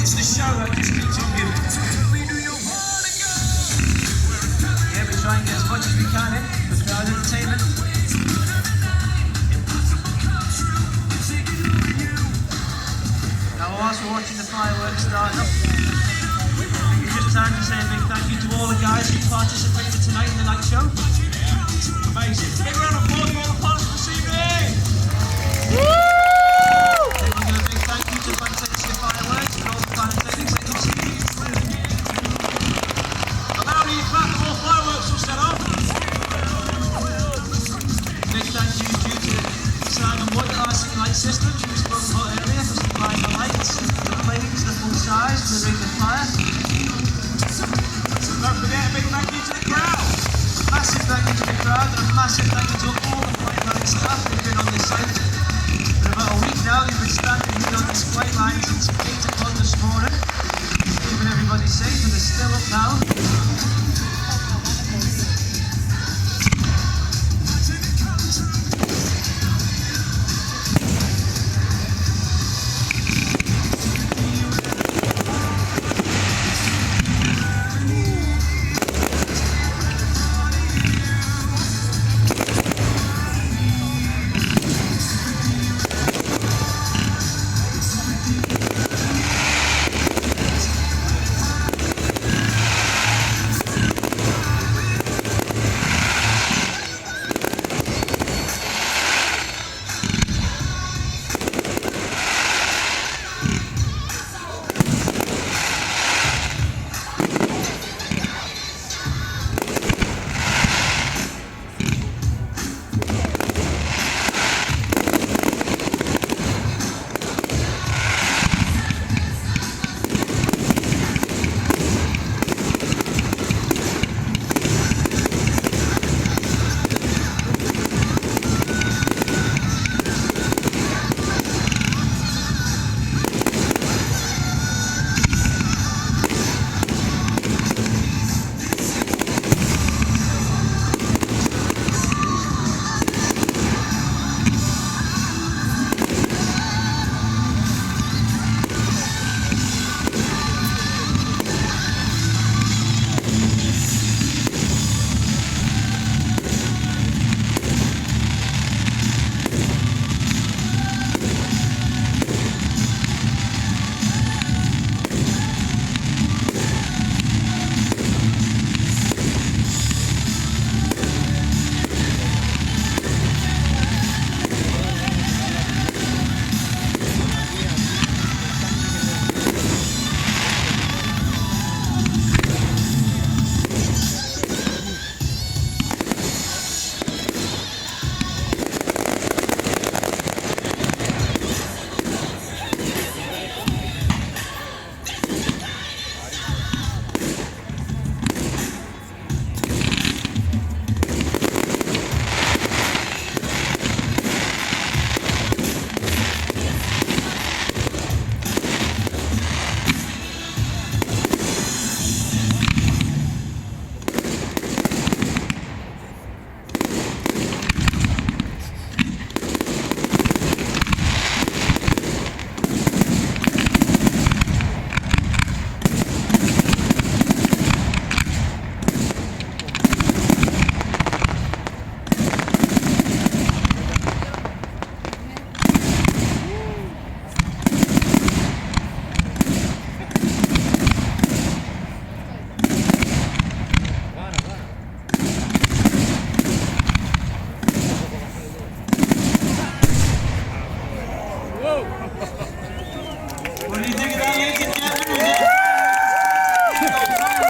It's the show that just keeps on giving. Yeah, we try and get as much as we can in for crowd entertainment. Now, whilst we're watching the fireworks start up, it's just time to say a big thank you to all the guys who participated tonight in the night show. Amazing. Big round of applause for all the partners this evening. Woo!